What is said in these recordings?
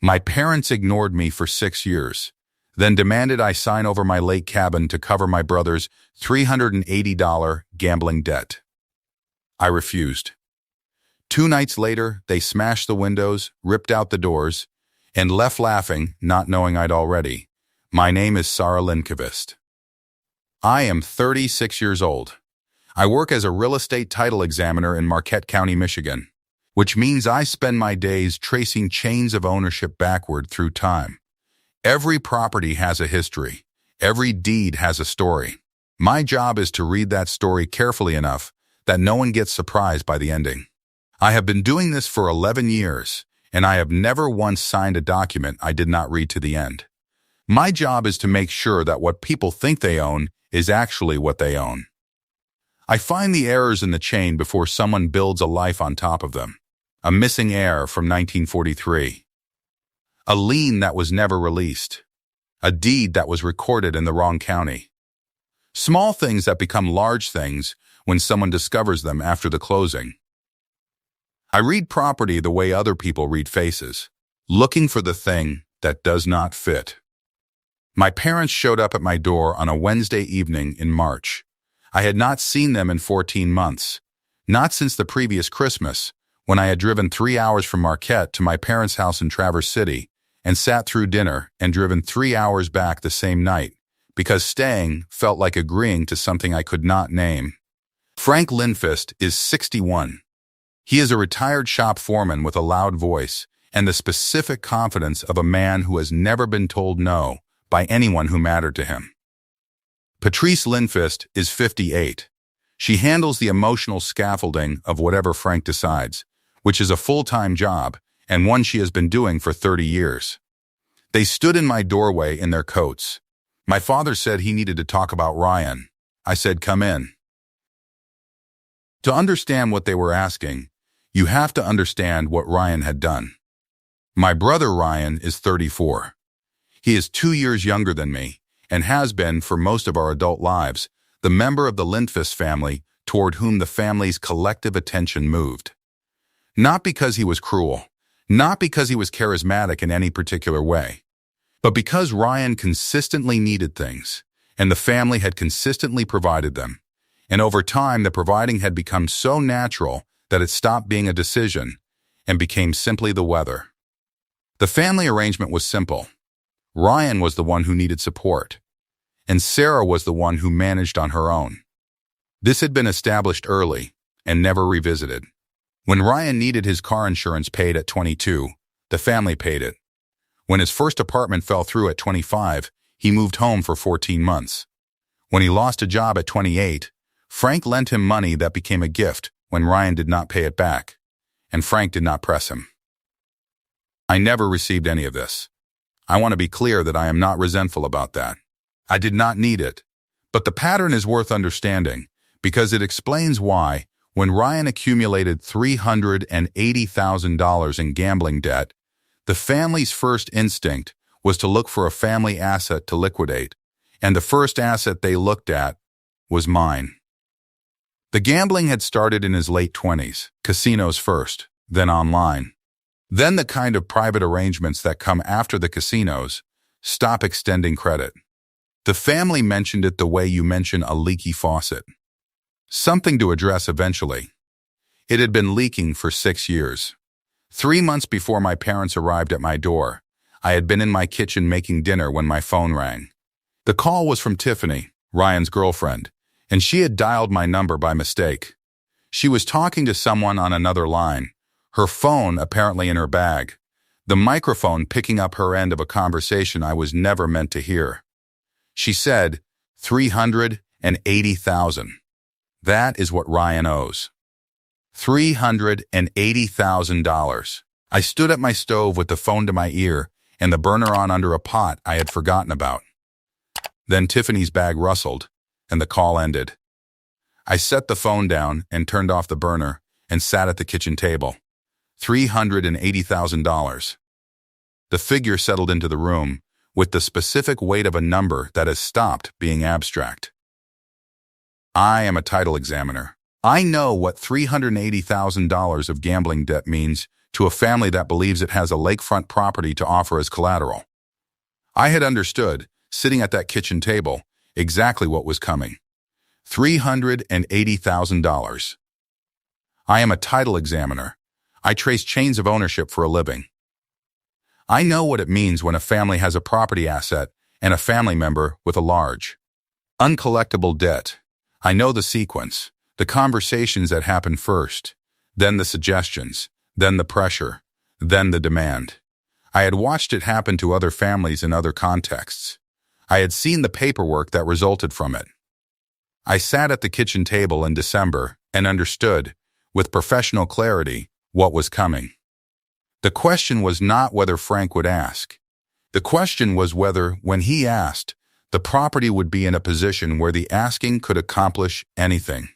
My parents ignored me for 6 years, then demanded I sign over my lake cabin to cover my brother's $380 gambling debt. I refused. 2 nights later, they smashed the windows, ripped out the doors, and left laughing, not knowing I'd already. My name is Sara. I am 36 years old. I work as a real estate title examiner in Marquette County, Michigan, which means I spend my days tracing chains of ownership backward through time. Every property has a history. Every deed has a story. My job is to read that story carefully enough that no one gets surprised by the ending. I have been doing this for 11 years, and I have never once signed a document I did not read to the end. My job is to make sure that what people think they own is actually what they own. I find the errors in the chain before someone builds a life on top of them. A missing heir from 1943. A lien that was never released. A deed that was recorded in the wrong county. Small things that become large things when someone discovers them after the closing. I read property the way other people read faces, looking for the thing that does not fit. My parents showed up at my door on a Wednesday evening in March. I had not seen them in 14 months, not since the previous Christmas, when I had driven 3 hours from Marquette to my parents' house in Traverse City and sat through dinner and driven 3 hours back the same night, because staying felt like agreeing to something I could not name. Frank Lindfist is 61. He is a retired shop foreman with a loud voice and the specific confidence of a man who has never been told no by anyone who mattered to him. Patrice Lindfist is 58. She handles the emotional scaffolding of whatever Frank decides, which is a full-time job and one she has been doing for 30 years. They stood in my doorway in their coats. My father said he needed to talk about Ryan. I said, "Come in." To understand what they were asking, you have to understand what Ryan had done. My brother Ryan is 34. He is 2 years younger than me and has been, for most of our adult lives, the member of the Lindfist family toward whom the family's collective attention moved. Not because he was cruel, not because he was charismatic in any particular way, but because Ryan consistently needed things, and the family had consistently provided them. And over time, the providing had become so natural that it stopped being a decision and became simply the weather. The family arrangement was simple. Ryan was the one who needed support, and Sara was the one who managed on her own. This had been established early and never revisited. When Ryan needed his car insurance paid at 22, the family paid it. When his first apartment fell through at 25, he moved home for 14 months. When he lost a job at 28, Frank lent him money that became a gift when Ryan did not pay it back, and Frank did not press him. I never received any of this. I want to be clear that I am not resentful about that. I did not need it, but the pattern is worth understanding because it explains why, when Ryan accumulated $380,000 in gambling debt, the family's first instinct was to look for a family asset to liquidate, and the first asset they looked at was mine. The gambling had started in his late 20s, casinos first, then online. Then the kind of private arrangements that come after the casinos stop extending credit. The family mentioned it the way you mention a leaky faucet. Something to address eventually. It had been leaking for 6 years. 3 months before my parents arrived at my door, I had been in my kitchen making dinner when my phone rang. The call was from Tiffany, Ryan's girlfriend, and she had dialed my number by mistake. She was talking to someone on another line, her phone apparently in her bag, the microphone picking up her end of a conversation I was never meant to hear. She said, $380,000. That is what Ryan owes. $380,000. I stood at my stove with the phone to my ear and the burner on under a pot I had forgotten about. Then Tiffany's bag rustled, and the call ended. I set the phone down and turned off the burner and sat at the kitchen table. $380,000. The figure settled into the room with the specific weight of a number that has stopped being abstract. I am a title examiner. I know what $380,000 of gambling debt means to a family that believes it has a lakefront property to offer as collateral. I had understood, sitting at that kitchen table, exactly what was coming. $380,000. I am a title examiner. I trace chains of ownership for a living. I know what it means when a family has a property asset and a family member with a large, uncollectible debt. I know the sequence, the conversations that happen first, then the suggestions, then the pressure, then the demand. I had watched it happen to other families in other contexts. I had seen the paperwork that resulted from it. I sat at the kitchen table in December and understood, with professional clarity, what was coming. The question was not whether Frank would ask. The question was whether, when he asked, the property would be in a position where the asking could accomplish anything.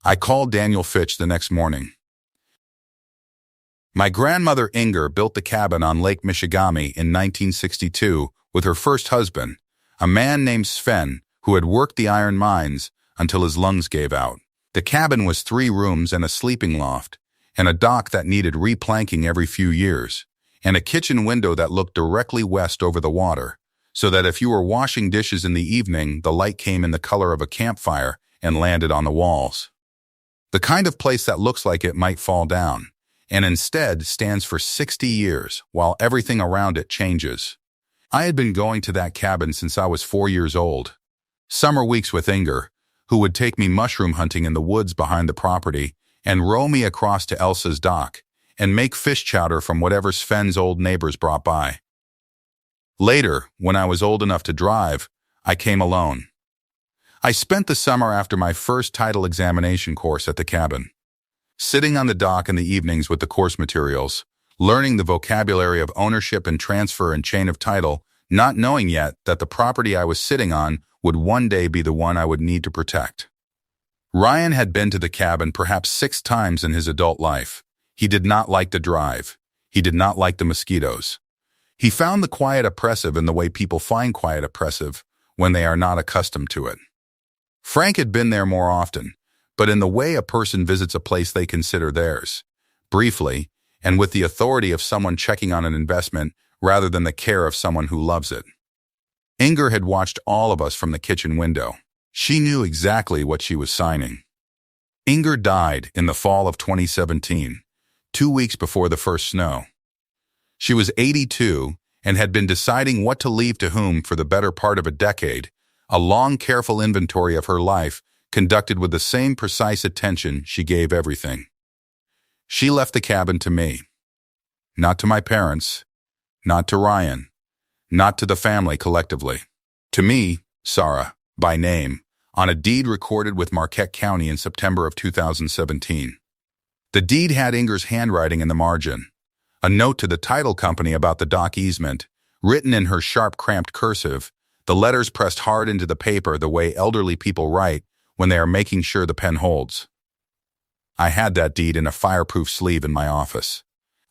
I called Daniel Fitch the next morning. My grandmother Inger built the cabin on Lake Michigami in 1962 with her first husband, a man named Sven, who had worked the iron mines until his lungs gave out. The cabin was 3 rooms and a sleeping loft, and a dock that needed replanking every few years, and a kitchen window that looked directly west over the water, so that if you were washing dishes in the evening, the light came in the color of a campfire and landed on the walls. The kind of place that looks like it might fall down, and instead stands for 60 years while everything around it changes. I had been going to that cabin since I was 4 years old. Summer weeks with Inger, who would take me mushroom hunting in the woods behind the property and row me across to Elsa's dock and make fish chowder from whatever Sven's old neighbors brought by. Later, when I was old enough to drive, I came alone. I spent the summer after my first title examination course at the cabin, sitting on the dock in the evenings with the course materials, learning the vocabulary of ownership and transfer and chain of title, not knowing yet that the property I was sitting on would one day be the one I would need to protect. Ryan had been to the cabin perhaps 6 times in his adult life. He did not like the drive. He did not like the mosquitoes. He found the quiet oppressive in the way people find quiet oppressive when they are not accustomed to it. Frank had been there more often, but in the way a person visits a place they consider theirs, briefly, and with the authority of someone checking on an investment rather than the care of someone who loves it. Inger had watched all of us from the kitchen window. She knew exactly what she was signing. Inger died in the fall of 2017, 2 weeks before the first snow. She was 82 and had been deciding what to leave to whom for the better part of a decade, a long, careful inventory of her life conducted with the same precise attention she gave everything. She left the cabin to me. Not to my parents, not to Ryan, not to the family collectively. To me, Sara, by name, on a deed recorded with Marquette County in September of 2017. The deed had Inger's handwriting in the margin, a note to the title company about the dock easement, written in her sharp, cramped cursive, the letters pressed hard into the paper the way elderly people write when they are making sure the pen holds. I had that deed in a fireproof sleeve in my office.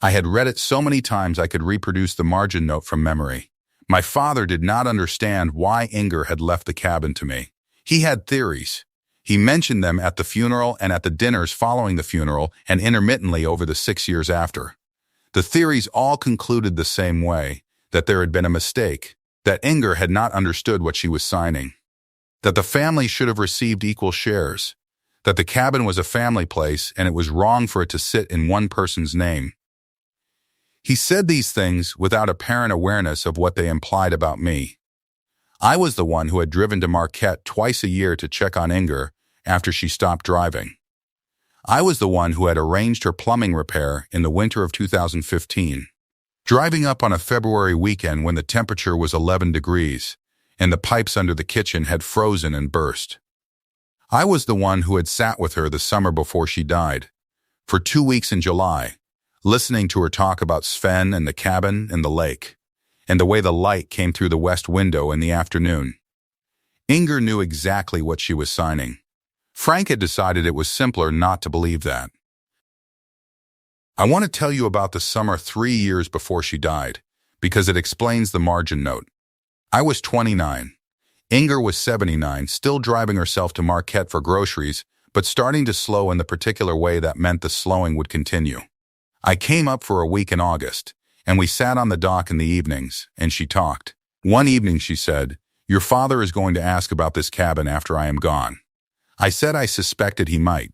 I had read it so many times I could reproduce the margin note from memory. My father did not understand why Inger had left the cabin to me. He had theories. He mentioned them at the funeral and at the dinners following the funeral and intermittently over the 6 years after. The theories all concluded the same way, that there had been a mistake, that Inger had not understood what she was signing, that the family should have received equal shares, that the cabin was a family place and it was wrong for it to sit in one person's name. He said these things without apparent awareness of what they implied about me. I was the one who had driven to Marquette twice a year to check on Inger after she stopped driving. I was the one who had arranged her plumbing repair in the winter of 2015, driving up on a February weekend when the temperature was 11 degrees and the pipes under the kitchen had frozen and burst. I was the one who had sat with her the summer before she died, for 2 weeks in July, listening to her talk about Sven and the cabin and the lake, and the way the light came through the west window in the afternoon. Inger knew exactly what she was signing. Frank had decided it was simpler not to believe that. I want to tell you about the summer 3 years before she died, because it explains the margin note. I was 29. Inger was 79, still driving herself to Marquette for groceries, but starting to slow in the particular way that meant the slowing would continue. I came up for a week in August, and we sat on the dock in the evenings, and she talked. One evening she said, "Your father is going to ask about this cabin after I am gone." I said I suspected he might.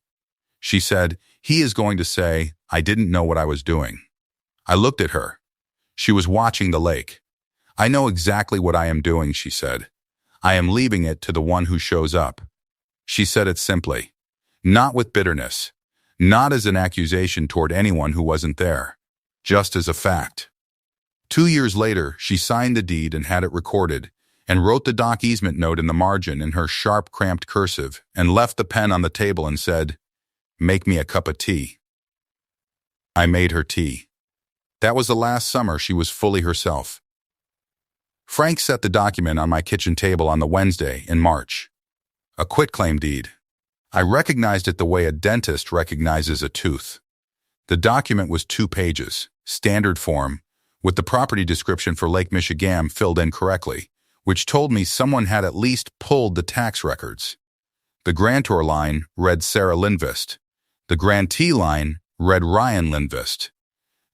She said, "He is going to say, I didn't know what I was doing." I looked at her. She was watching the lake. "I know exactly what I am doing," she said. "I am leaving it to the one who shows up." She said it simply, not with bitterness, not as an accusation toward anyone who wasn't there, just as a fact. 2 years later, she signed the deed and had it recorded, and wrote the dock easement note in the margin in her sharp, cramped cursive, and left the pen on the table and said, "Make me a cup of tea." I made her tea. That was the last summer she was fully herself. Frank set the document on my kitchen table on the Wednesday in March. A quitclaim deed. I recognized it the way a dentist recognizes a tooth. The document was 2 pages, standard form, with the property description for Lake Michigan filled in correctly, which told me someone had at least pulled the tax records. The grantor line read Sara Lindvist. The grantee line read Ryan Lindvist.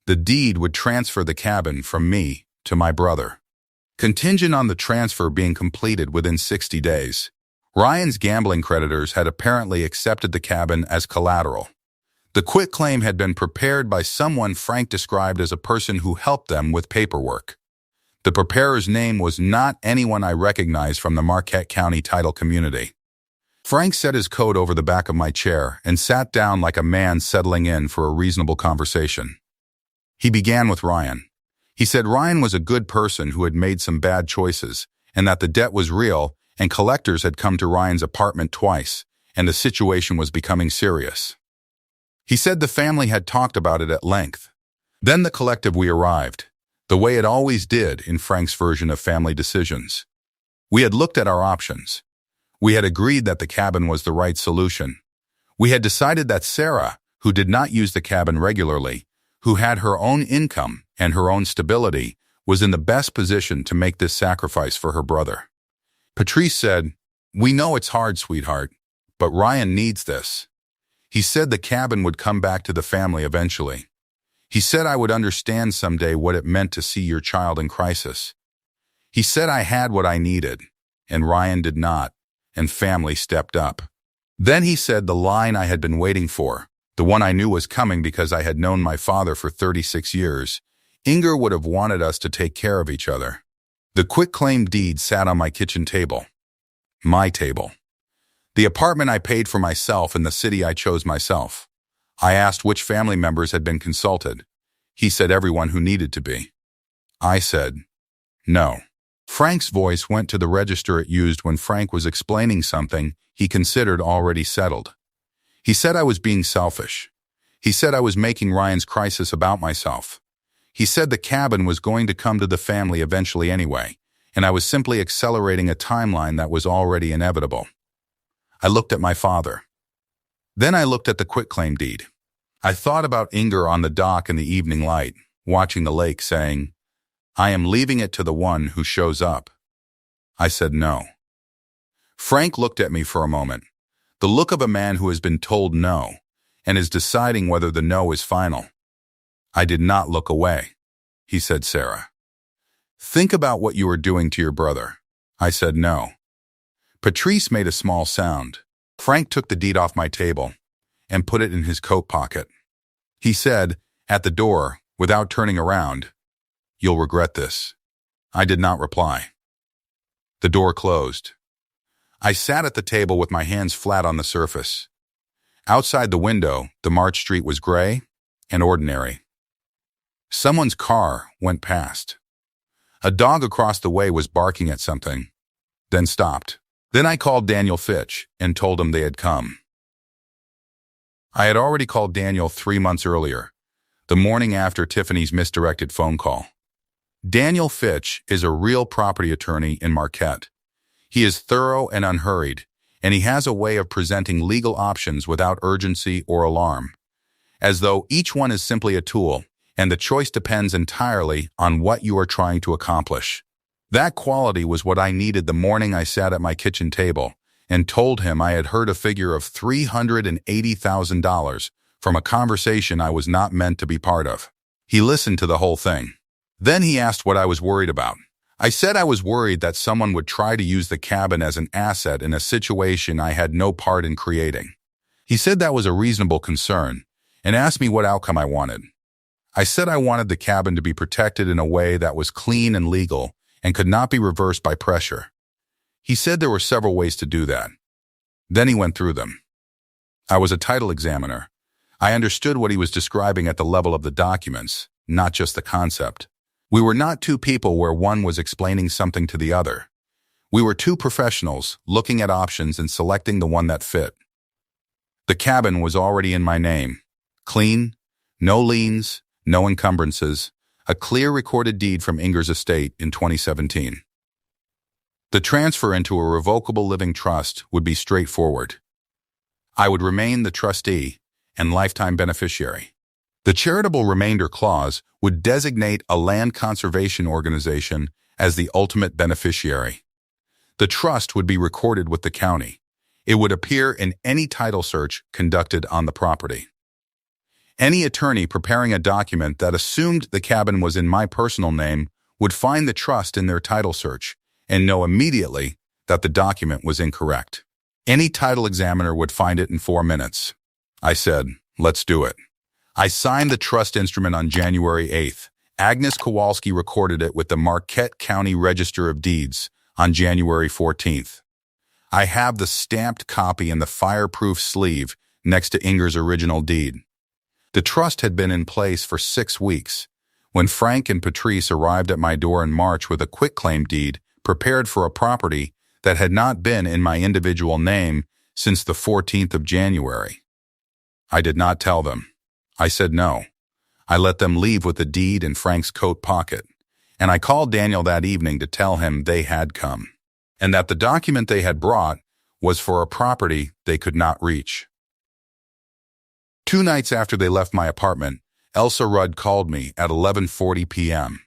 The deed would transfer the cabin from me to my brother, contingent on the transfer being completed within 60 days. Ryan's gambling creditors had apparently accepted the cabin as collateral. The quitclaim had been prepared by someone Frank described as a person who helped them with paperwork. The preparer's name was not anyone I recognized from the Marquette County title community. Frank set his coat over the back of my chair and sat down like a man settling in for a reasonable conversation. He began with Ryan. He said Ryan was a good person who had made some bad choices, and that the debt was real, and collectors had come to Ryan's apartment twice, and the situation was becoming serious. He said the family had talked about it at length. Then the collective we arrived, the way it always did in Frank's version of family decisions. We had looked at our options. We had agreed that the cabin was the right solution. We had decided that Sara, who did not use the cabin regularly, who had her own income and her own stability, was in the best position to make this sacrifice for her brother. Patrice said, "We know it's hard, sweetheart, but Ryan needs this." He said the cabin would come back to the family eventually. He said I would understand someday what it meant to see your child in crisis. He said I had what I needed, and Ryan did not, and family stepped up. Then he said the line I had been waiting for, the one I knew was coming because I had known my father for 36 years, Inger would have wanted us to take care of each other. The quitclaim deed sat on my kitchen table. My table. The apartment I paid for myself in the city I chose myself. I asked which family members had been consulted. He said everyone who needed to be. I said, no. Frank's voice went to the register it used when Frank was explaining something he considered already settled. He said I was being selfish. He said I was making Ryan's crisis about myself. He said the cabin was going to come to the family eventually anyway, and I was simply accelerating a timeline that was already inevitable. I looked at my father. Then I looked at the quitclaim deed. I thought about Inger on the dock in the evening light, watching the lake, saying, "I am leaving it to the one who shows up." I said no. Frank looked at me for a moment, the look of a man who has been told no, and is deciding whether the no is final. I did not look away. He said, "Sara, think about what you are doing to your brother." I said no. Patrice made a small sound. Frank took the deed off my table and put it in his coat pocket. He said, at the door, without turning around, "You'll regret this." I did not reply. The door closed. I sat at the table with my hands flat on the surface. Outside the window, the March street was gray and ordinary. Someone's car went past. A dog across the way was barking at something, then stopped. Then I called Daniel Fitch and told him they had come. I had already called Daniel 3 months earlier, the morning after Tiffany's misdirected phone call. Daniel Fitch is a real property attorney in Marquette. He is thorough and unhurried, and he has a way of presenting legal options without urgency or alarm, as though each one is simply a tool, and the choice depends entirely on what you are trying to accomplish. That quality was what I needed the morning I sat at my kitchen table and told him I had heard a figure of $380,000 from a conversation I was not meant to be part of. He listened to the whole thing. Then he asked what I was worried about. I said I was worried that someone would try to use the cabin as an asset in a situation I had no part in creating. He said that was a reasonable concern and asked me what outcome I wanted. I said I wanted the cabin to be protected in a way that was clean and legal and could not be reversed by pressure. He said there were several ways to do that. Then he went through them. I was a title examiner. I understood what he was describing at the level of the documents, not just the concept. We were not two people where one was explaining something to the other. We were two professionals looking at options and selecting the one that fit. The cabin was already in my name. Clean, no liens, no encumbrances, a clear recorded deed from Inger's estate in 2017. The transfer into a revocable living trust would be straightforward. I would remain the trustee and lifetime beneficiary. The charitable remainder clause would designate a land conservation organization as the ultimate beneficiary. The trust would be recorded with the county. It would appear in any title search conducted on the property. Any attorney preparing a document that assumed the cabin was in my personal name would find the trust in their title search and know immediately that the document was incorrect. Any title examiner would find it in 4 minutes. I said, let's do it. I signed the trust instrument on January 8th. Agnes Kowalski recorded it with the Marquette County Register of Deeds on January 14th. I have the stamped copy in the fireproof sleeve next to Inger's original deed. The trust had been in place for 6 weeks. When Frank and Patrice arrived at my door in March with a quitclaim deed prepared for a property that had not been in my individual name since the 14th of January. I did not tell them. I said no. I let them leave with the deed in Frank's coat pocket, and I called Daniel that evening to tell him they had come, and that the document they had brought was for a property they could not reach. 2 nights after they left my apartment, Elsa Rudd called me at 11:40 p.m.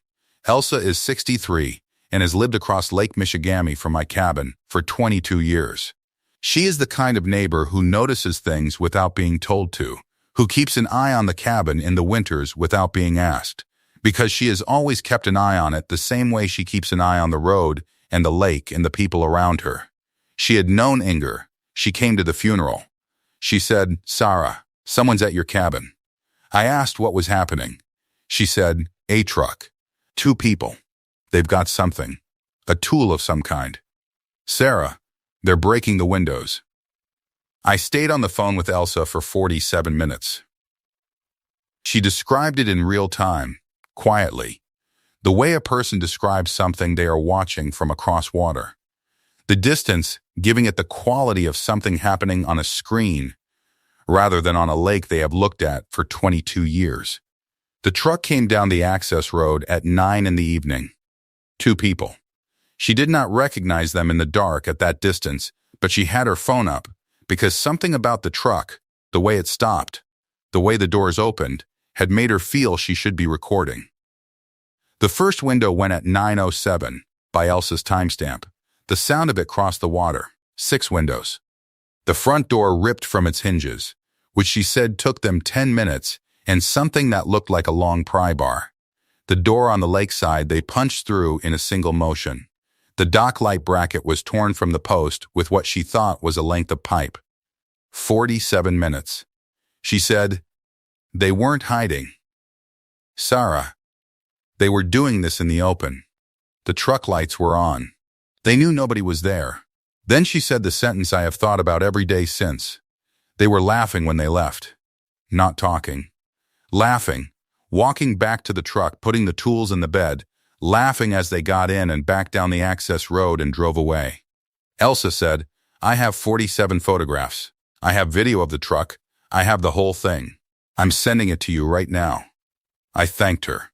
Elsa is 63 and has lived across Lake Michigamme from my cabin for 22 years. She is the kind of neighbor who notices things without being told to, who keeps an eye on the cabin in the winters without being asked, because she has always kept an eye on it the same way she keeps an eye on the road and the lake and the people around her. She had known Inger. She came to the funeral. She said, "Sara, someone's at your cabin." I asked what was happening. She said, "A truck. 2 people. They've got something. A tool of some kind. Sara, they're breaking the windows." I stayed on the phone with Elsa for 47 minutes. She described it in real time, quietly, the way a person describes something they are watching from across water. The distance giving it the quality of something happening on a screen rather than on a lake they have looked at for 22 years. The truck came down the access road at 9 in the evening. 2 people. She did not recognize them in the dark at that distance, but she had her phone up because something about the truck, the way it stopped, the way the doors opened, had made her feel she should be recording. The first window went at 9:07 by Elsa's timestamp. The sound of it crossed the water. 6 windows. The front door ripped from its hinges, which she said took them 10 minutes, and something that looked like a long pry bar. The door on the lakeside they punched through in a single motion. The dock light bracket was torn from the post with what she thought was a length of pipe. 47 minutes. She said, "They weren't hiding. Sara, they were doing this in the open. The truck lights were on. They knew nobody was there." Then she said the sentence I have thought about every day since. They were laughing when they left. Not talking. Laughing. Walking back to the truck, putting the tools in the bed, laughing as they got in and back down the access road and drove away. Elsa said, "I have 47 photographs. I have video of the truck. I have the whole thing. I'm sending it to you right now." I thanked her.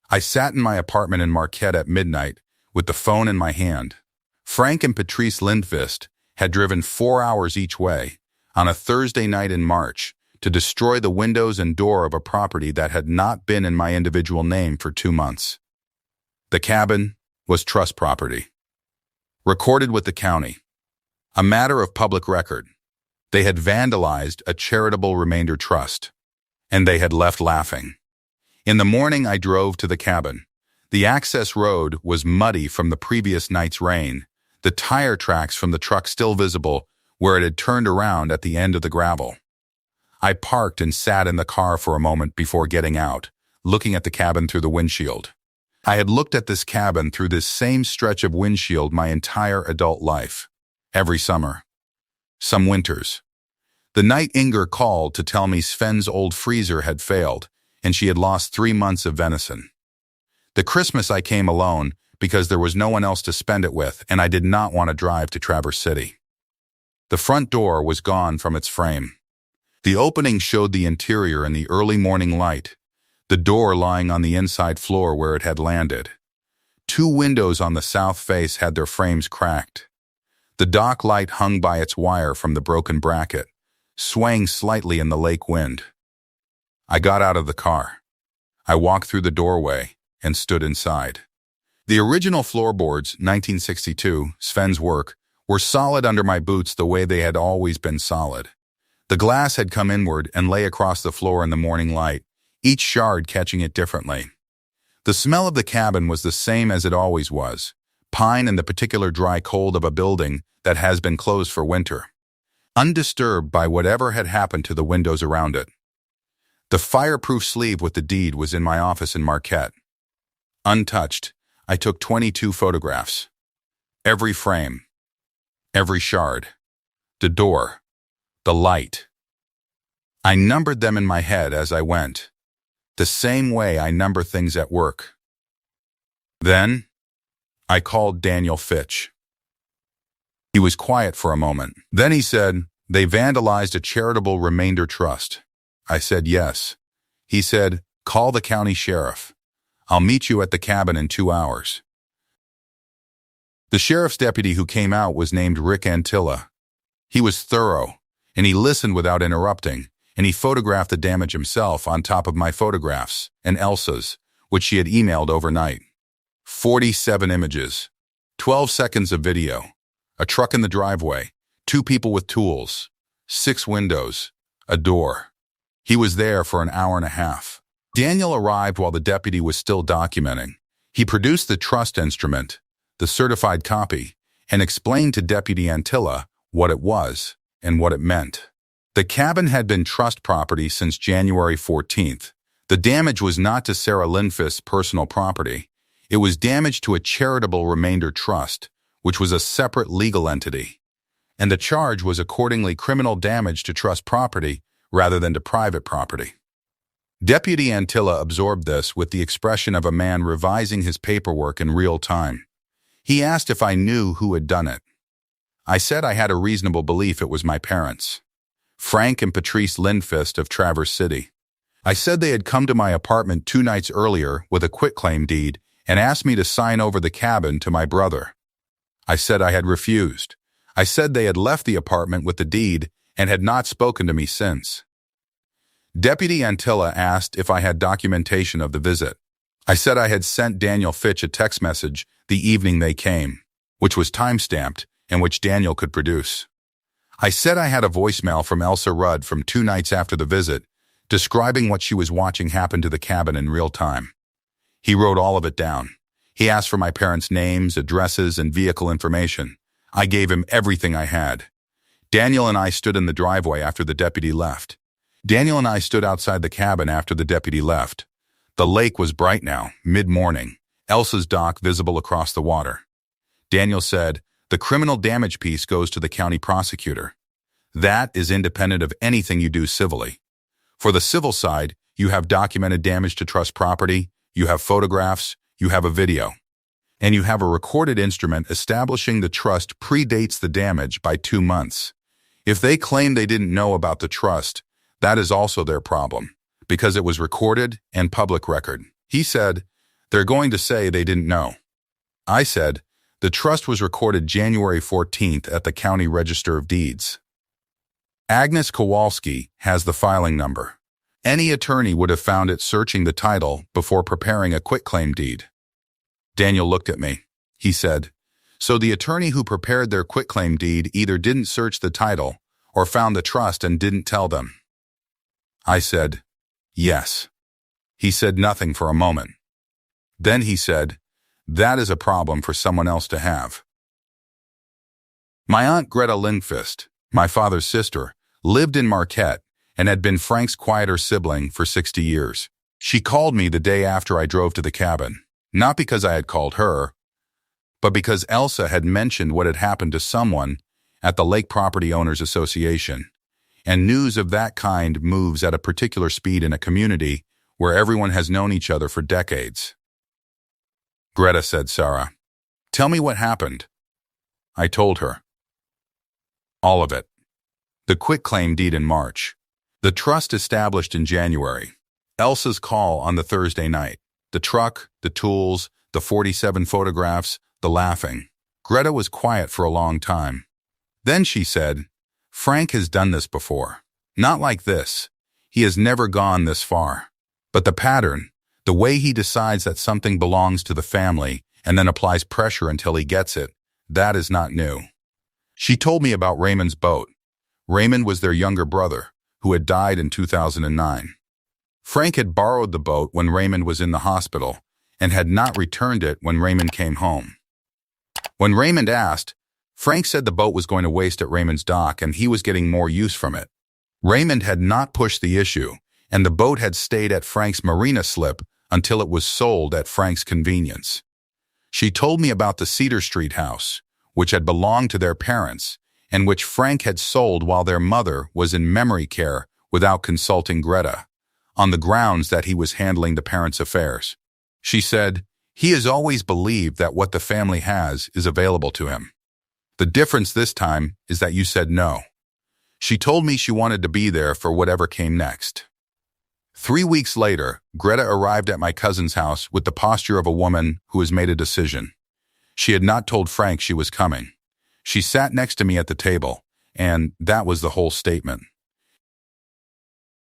I sat in my apartment in Marquette at midnight with the phone in my hand. Frank and Patrice Lindqvist had driven 4 hours each way on a Thursday night in March to destroy the windows and door of a property that had not been in my individual name for 2 months. The cabin was trust property, recorded with the county, a matter of public record. They had vandalized a charitable remainder trust. and they had left laughing. In the morning, I drove to the cabin. The access road was muddy from the previous night's rain, the tire tracks from the truck still visible where it had turned around at the end of the gravel. I parked and sat in the car for a moment before getting out, looking at the cabin through the windshield. I had looked at this cabin through this same stretch of windshield my entire adult life. Every summer. Some winters. The night Inger called to tell me Sven's old freezer had failed, and she had lost 3 months of venison. The Christmas I came alone because there was no one else to spend it with, and I did not want to drive to Traverse City. The front door was gone from its frame. The opening showed the interior in the early morning light, the door lying on the inside floor where it had landed. 2 windows on the south face had their frames cracked. The dock light hung by its wire from the broken bracket, swaying slightly in the lake wind. I got out of the car. I walked through the doorway and stood inside. The original floorboards, 1962, Sven's work, were solid under my boots the way they had always been solid. The glass had come inward and lay across the floor in the morning light, each shard catching it differently. The smell of the cabin was the same as it always was, pine and the particular dry cold of a building that has been closed for winter, undisturbed by whatever had happened to the windows around it. The fireproof sleeve with the deed was in my office in Marquette. Untouched, I took 22 photographs. Every frame, every shard, the door, the light. I numbered them in my head as I went, the same way I number things at work. Then, I called Daniel Fitch. He was quiet for a moment. Then he said, "They vandalized a charitable remainder trust." I said, "Yes." He said, "Call the county sheriff. I'll meet you at the cabin in 2 hours." The sheriff's deputy who came out was named Rick Antilla. He was thorough, and he listened without interrupting, and he photographed the damage himself on top of my photographs and Elsa's, which she had emailed overnight. 47 images, 12 seconds of video, a truck in the driveway, 2 people with tools, 6 windows, a door. He was there for an hour and a half. Daniel arrived while the deputy was still documenting. He produced the trust instrument, the certified copy, and explained to Deputy Antilla what it was and what it meant. The cabin had been trust property since January 14th. The damage was not to Sara Lindqvist's personal property. It was damage to a charitable remainder trust, which was a separate legal entity. And the charge was accordingly criminal damage to trust property rather than to private property. Deputy Antilla absorbed this with the expression of a man revising his paperwork in real time. He asked if I knew who had done it. I said I had a reasonable belief it was my parents, Frank and Patrice Lindqvist of Traverse City. I said they had come to my apartment 2 nights earlier with a quitclaim deed and asked me to sign over the cabin to my brother. I said I had refused. I said they had left the apartment with the deed and had not spoken to me since. Deputy Antilla asked if I had documentation of the visit. I said I had sent Daniel Fitch a text message the evening they came, which was time-stamped and which Daniel could produce. I said I had a voicemail from Elsa Rudd from 2 nights after the visit, describing what she was watching happen to the cabin in real time. He wrote all of it down. He asked for my parents' names, addresses, and vehicle information. I gave him everything I had. Daniel and I stood in the driveway after the deputy left. Daniel and I stood outside the cabin after the deputy left. The lake was bright now, mid-morning, Elsa's dock visible across the water. Daniel said, "The criminal damage piece goes to the county prosecutor. That is independent of anything you do civilly. For the civil side, you have documented damage to trust property, you have photographs, you have a video, and you have a recorded instrument establishing the trust predates the damage by 2 months. If they claim they didn't know about the trust, that is also their problem, because it was recorded and public record." He said, "They're going to say they didn't know." I said, "The trust was recorded January 14th at the County Register of Deeds. Agnes Kowalski has the filing number. Any attorney would have found it searching the title before preparing a quitclaim deed." Daniel looked at me. He said, "So the attorney who prepared their quitclaim deed either didn't search the title or found the trust and didn't tell them." I said, Yes. He said nothing for a moment. Then he said, "That is a problem for someone else to have." My aunt Greta Lindqvist, my father's sister, lived in Marquette and had been Frank's quieter sibling for 60 years. She called me the day after I drove to the cabin, not because I had called her, but because Elsa had mentioned what had happened to someone at the Lake Property Owners Association, and news of that kind moves at a particular speed in a community where everyone has known each other for decades. "Greta," said Sara, "tell me what happened." I told her. All of it. The quitclaim deed in March. The trust established in January. Elsa's call on the Thursday night. The truck, the tools, the 47 photographs, the laughing. Greta was quiet for a long time. Then she said, "Frank has done this before. Not like this. He has never gone this far. But the pattern, the way he decides that something belongs to the family and then applies pressure until he gets it, that is not new." She told me about Raymond's boat. Raymond was their younger brother, who had died in 2009. Frank had borrowed the boat when Raymond was in the hospital and had not returned it when Raymond came home. When Raymond asked, Frank said the boat was going to waste at Raymond's dock and he was getting more use from it. Raymond had not pushed the issue, and the boat had stayed at Frank's marina slip until it was sold at Frank's convenience. She told me about the Cedar Street house, which had belonged to their parents, and which Frank had sold while their mother was in memory care without consulting Greta, on the grounds that he was handling the parents' affairs. She said, "He has always believed that what the family has is available to him. The difference this time is that you said no." She told me she wanted to be there for whatever came next. 3 weeks later, Greta arrived at my cousin's house with the posture of a woman who has made a decision. She had not told Frank she was coming. She sat next to me at the table, and that was the whole statement.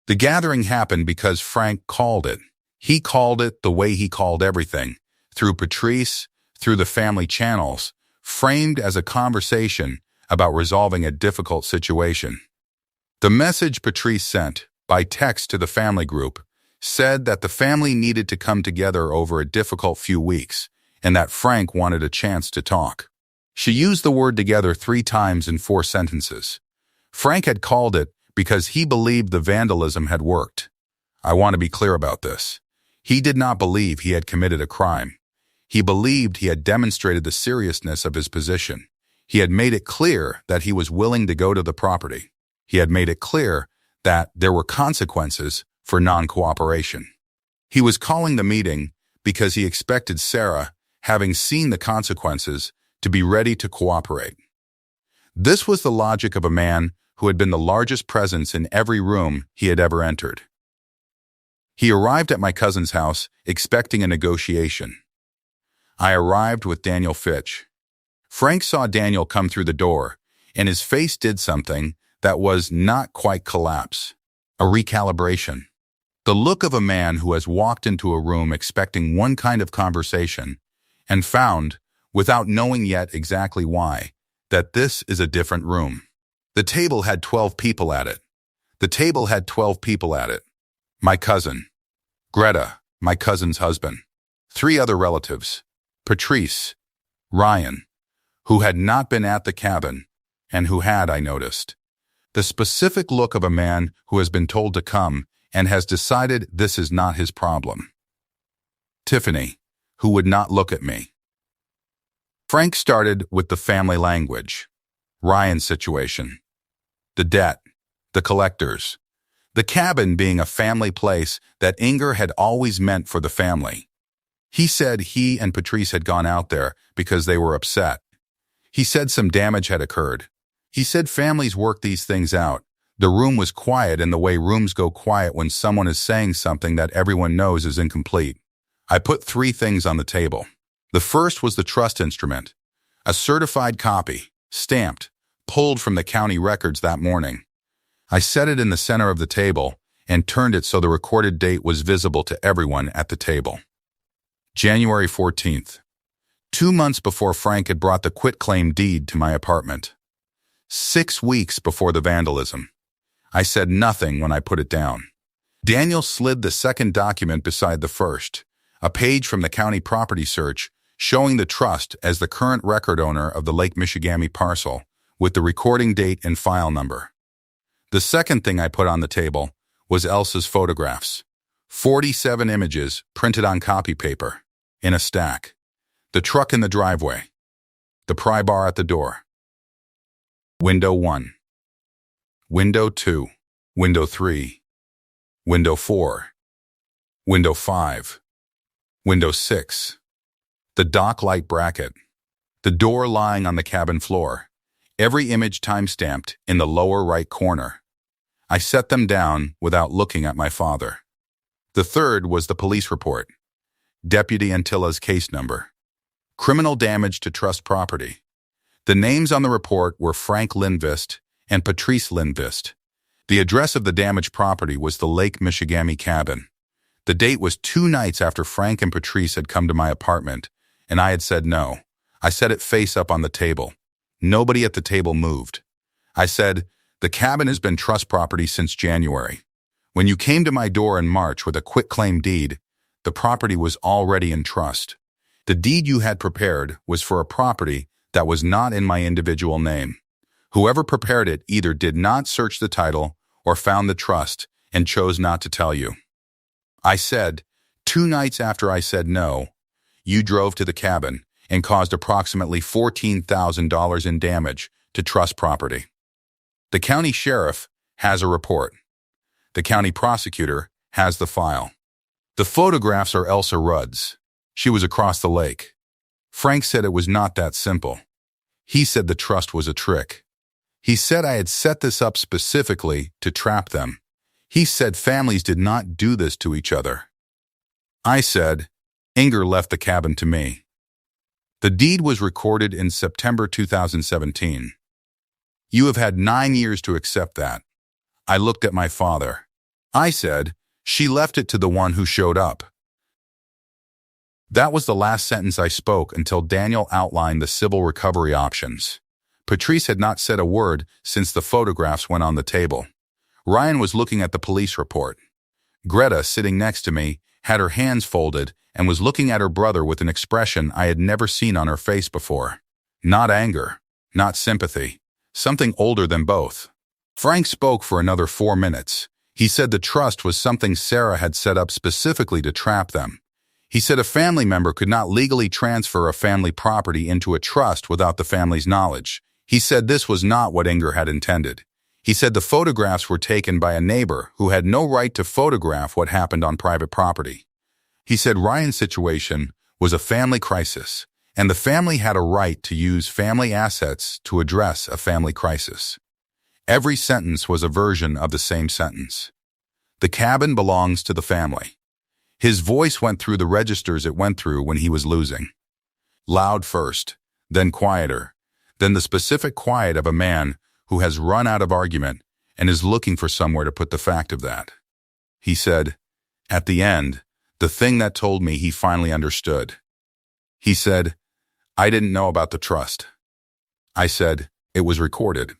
The gathering happened because Frank called it. He called it the way he called everything, through Patrice, through the family channels, framed as a conversation about resolving a difficult situation. The message Patrice sent, by text to the family group, said that the family needed to come together over a difficult few weeks, and that Frank wanted a chance to talk. She used the word together 3 times in 4 sentences. Frank had called it because he believed the vandalism had worked. I want to be clear about this. He did not believe he had committed a crime. He believed he had demonstrated the seriousness of his position. He had made it clear that he was willing to go to the property. He had made it clear that there were consequences for non-cooperation. He was calling the meeting because he expected Sara, having seen the consequences, to be ready to cooperate. This was the logic of a man who had been the largest presence in every room he had ever entered. He arrived at my cousin's house expecting a negotiation. I arrived with Daniel Fitch. Frank saw Daniel come through the door, and his face did something that was not quite collapse, a recalibration. The look of a man who has walked into a room expecting one kind of conversation and found, without knowing yet exactly why, that this is a different room. The table had 12 people at it. The table had 12 people at it. My cousin, Greta, my cousin's husband, 3 other relatives, Patrice, Ryan, who had not been at the cabin, and who had, I noticed. The specific look of a man who has been told to come and has decided this is not his problem. Tiffany, who would not look at me. Frank started with the family language, Ryan's situation, the debt, the collectors, the cabin being a family place that Inger had always meant for the family. He said he and Patrice had gone out there because they were upset. He said some damage had occurred. He said families work these things out. The room was quiet in the way rooms go quiet when someone is saying something that everyone knows is incomplete. I put 3 things on the table. The first was the trust instrument, a certified copy, stamped, pulled from the county records that morning. I set it in the center of the table and turned it so the recorded date was visible to everyone at the table. January 14th, 2 months before Frank had brought the quitclaim deed to my apartment. 6 weeks before the vandalism. I said nothing when I put it down. Daniel slid the second document beside the first, a page from the county property search showing the trust as the current record owner of the Lake Michigamme parcel, with the recording date and file number. The second thing I put on the table was Elsa's photographs. 47 images printed on copy paper, in a stack. The truck in the driveway. The pry bar at the door. Window 1. Window 2. Window 3. Window 4. Window 5. Window 6. The dock light bracket. The door lying on the cabin floor. Every image time-stamped in the lower right corner. I set them down without looking at my father. The third was the police report. Deputy Antilla's case number. Criminal damage to trust property. The names on the report were Frank Lindvist and Patrice Lindvist. The address of the damaged property was the Lake Michigamme cabin. The date was 2 nights after Frank and Patrice had come to my apartment, and I had said no. I set it face up on the table. Nobody at the table moved. I said, "The cabin has been trust property since January. When you came to my door in March with a quitclaim deed, the property was already in trust. The deed you had prepared was for a property that was not in my individual name. Whoever prepared it either did not search the title or found the trust and chose not to tell you." I said, 2 nights after I said no, you drove to the cabin and caused approximately $14,000 in damage to trust property. The county sheriff has a report. The county prosecutor has the file. The photographs are Elsa Rudd's. She was across the lake. Frank said it was not that simple. He said the trust was a trick. He said I had set this up specifically to trap them. He said families did not do this to each other. I said, Inger left the cabin to me. The deed was recorded in September 2017. You have had 9 years to accept that. I looked at my father. I said, she left it to the one who showed up. That was the last sentence I spoke until Daniel outlined the civil recovery options. Patrice had not said a word since the photographs went on the table. Ryan was looking at the police report. Greta, sitting next to me, had her hands folded and was looking at her brother with an expression I had never seen on her face before. Not anger, not sympathy, something older than both. Frank spoke for another 4 minutes. He said the trust was something Sara had set up specifically to trap them. He said a family member could not legally transfer a family property into a trust without the family's knowledge. He said this was not what Inger had intended. He said the photographs were taken by a neighbor who had no right to photograph what happened on private property. He said Ryan's situation was a family crisis, and the family had a right to use family assets to address a family crisis. Every sentence was a version of the same sentence. The cabin belongs to the family. His voice went through the registers it went through when he was losing. Loud first, then quieter, then the specific quiet of a man who has run out of argument and is looking for somewhere to put the fact of that. He said, at the end, the thing that told me he finally understood. He said, I didn't know about the trust. I said, it was recorded.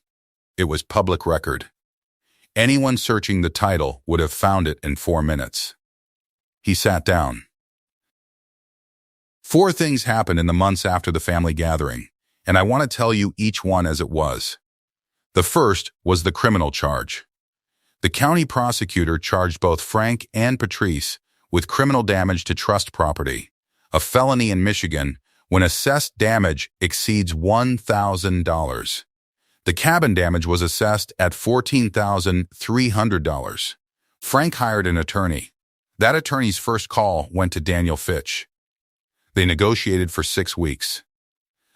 It was public record. Anyone searching the title would have found it in 4 minutes. He sat down. 4 things happened in the months after the family gathering, and I want to tell you each one as it was. The first was the criminal charge. The county prosecutor charged both Frank and Patrice with criminal damage to trust property, a felony in Michigan when assessed damage exceeds $1,000. The cabin damage was assessed at $14,300. Frank hired an attorney. That attorney's first call went to Daniel Fitch. They negotiated for 6 weeks.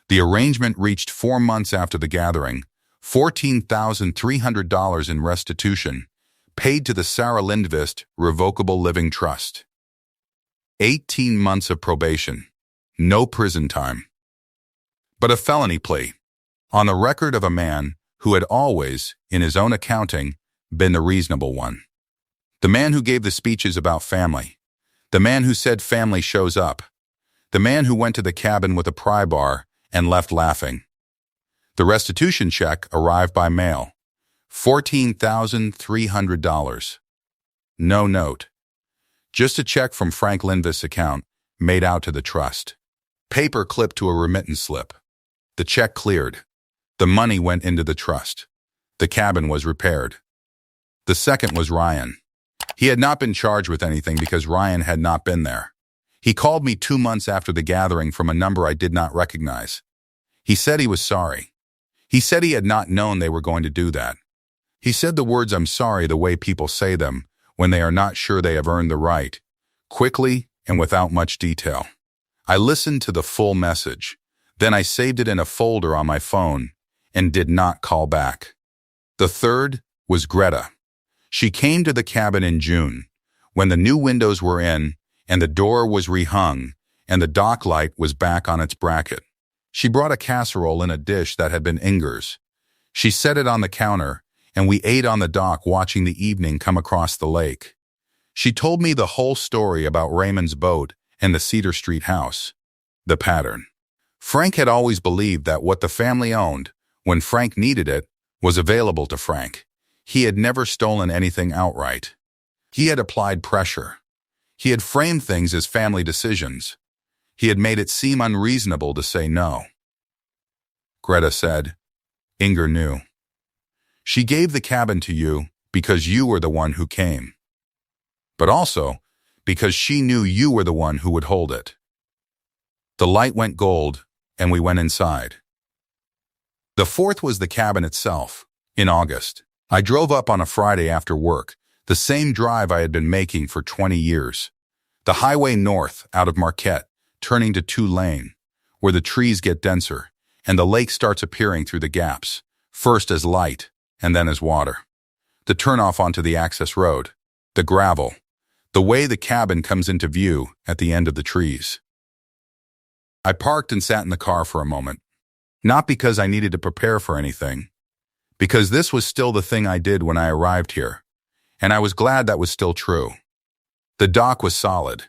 The arrangement reached 4 months after the gathering, $14,300 in restitution, paid to the Sara Lindvist Revocable Living Trust. 18 months of probation. No prison time. But a felony plea, on the record of a man who had always, in his own accounting, been the reasonable one. The man who gave the speeches about family. The man who said family shows up. The man who went to the cabin with a pry bar and left laughing. The restitution check arrived by mail. $14,300. No note. Just a check from Frank Lindvis' account made out to the trust. Paper clipped to a remittance slip. The check cleared. The money went into the trust. The cabin was repaired. The second was Ryan. He had not been charged with anything because Ryan had not been there. He called me 2 months after the gathering from a number I did not recognize. He said he was sorry. He said he had not known they were going to do that. He said the words "I'm sorry" the way people say them when they are not sure they have earned the right, quickly and without much detail. I listened to the full message. Then I saved it in a folder on my phone and did not call back. The third was Greta. She came to the cabin in June, when the new windows were in and the door was rehung and the dock light was back on its bracket. She brought a casserole in a dish that had been Inger's. She set it on the counter, and we ate on the dock watching the evening come across the lake. She told me the whole story about Raymond's boat and the Cedar Street house. The pattern. Frank had always believed that what the family owned, when Frank needed it, was available to Frank. He had never stolen anything outright. He had applied pressure. He had framed things as family decisions. He had made it seem unreasonable to say no. Greta said, "Inger knew. She gave the cabin to you because you were the one who came, but also because she knew you were the one who would hold it." The light went gold, and we went inside. The fourth was the cabin itself. In August, I drove up on a Friday after work, the same drive I had been making for 20 years. The highway north out of Marquette, turning to 2-lane, where the trees get denser, and the lake starts appearing through the gaps, first as light and then as water. The turnoff onto the access road, the gravel, the way the cabin comes into view at the end of the trees. I parked and sat in the car for a moment, not because I needed to prepare for anything, because this was still the thing I did when I arrived here, and I was glad that was still true. The dock was solid.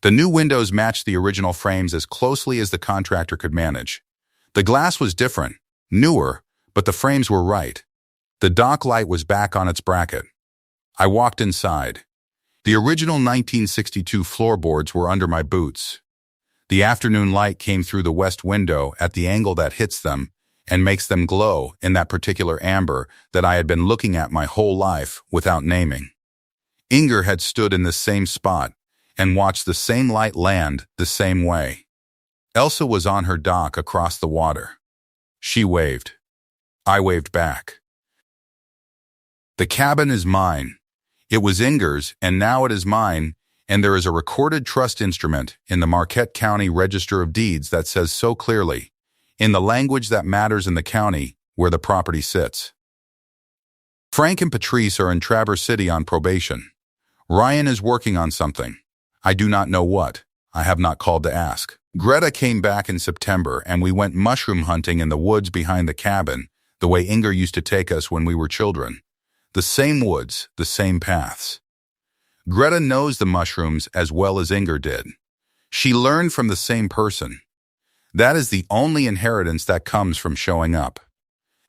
The new windows matched the original frames as closely as the contractor could manage. The glass was different, newer, but the frames were right. The dock light was back on its bracket. I walked inside. The original 1962 floorboards were under my boots. The afternoon light came through the west window at the angle that hits them and makes them glow in that particular amber that I had been looking at my whole life without naming. Inger had stood in the same spot and watched the same light land the same way. Elsa was on her dock across the water. She waved. I waved back. The cabin is mine. It was Inger's, and now it is mine, and there is a recorded trust instrument in the Marquette County Register of Deeds that says so clearly, in the language that matters in the county where the property sits. Frank and Patrice are in Traverse City on probation. Ryan is working on something. I do not know what. I have not called to ask. Greta came back in September, and we went mushroom hunting in the woods behind the cabin, the way Inger used to take us when we were children. The same woods, the same paths. Greta knows the mushrooms as well as Inger did. She learned from the same person. That is the only inheritance that comes from showing up.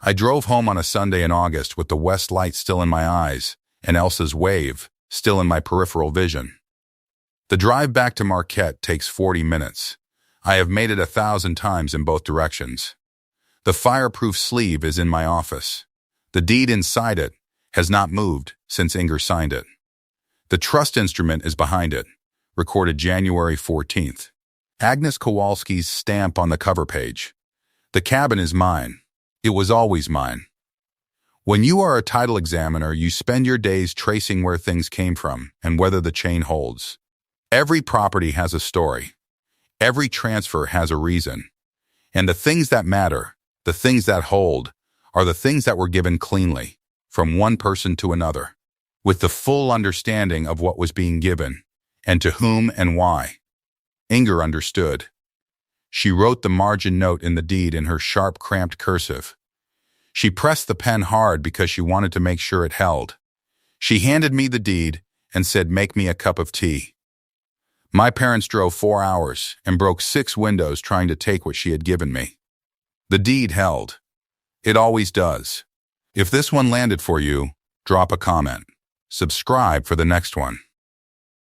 I drove home on a Sunday in August with the west light still in my eyes and Elsa's wave still in my peripheral vision. The drive back to Marquette takes 40 minutes. I have made it 1,000 times in both directions. The fireproof sleeve is in my office. The deed inside it has not moved since Inger signed it. The trust instrument is behind it, recorded January 14th. Agnes Kowalski's stamp on the cover page. The cabin is mine. It was always mine. When you are a title examiner, you spend your days tracing where things came from and whether the chain holds. Every property has a story. Every transfer has a reason. And the things that matter, the things that hold, are the things that were given cleanly, from one person to another, with the full understanding of what was being given, and to whom and why. Inger understood. She wrote the margin note in the deed in her sharp, cramped cursive. She pressed the pen hard because she wanted to make sure it held. She handed me the deed and said, "Make me a cup of tea." My parents drove 4 hours and broke 6 windows trying to take what she had given me. The deed held. It always does. If this one landed for you, drop a comment. Subscribe for the next one.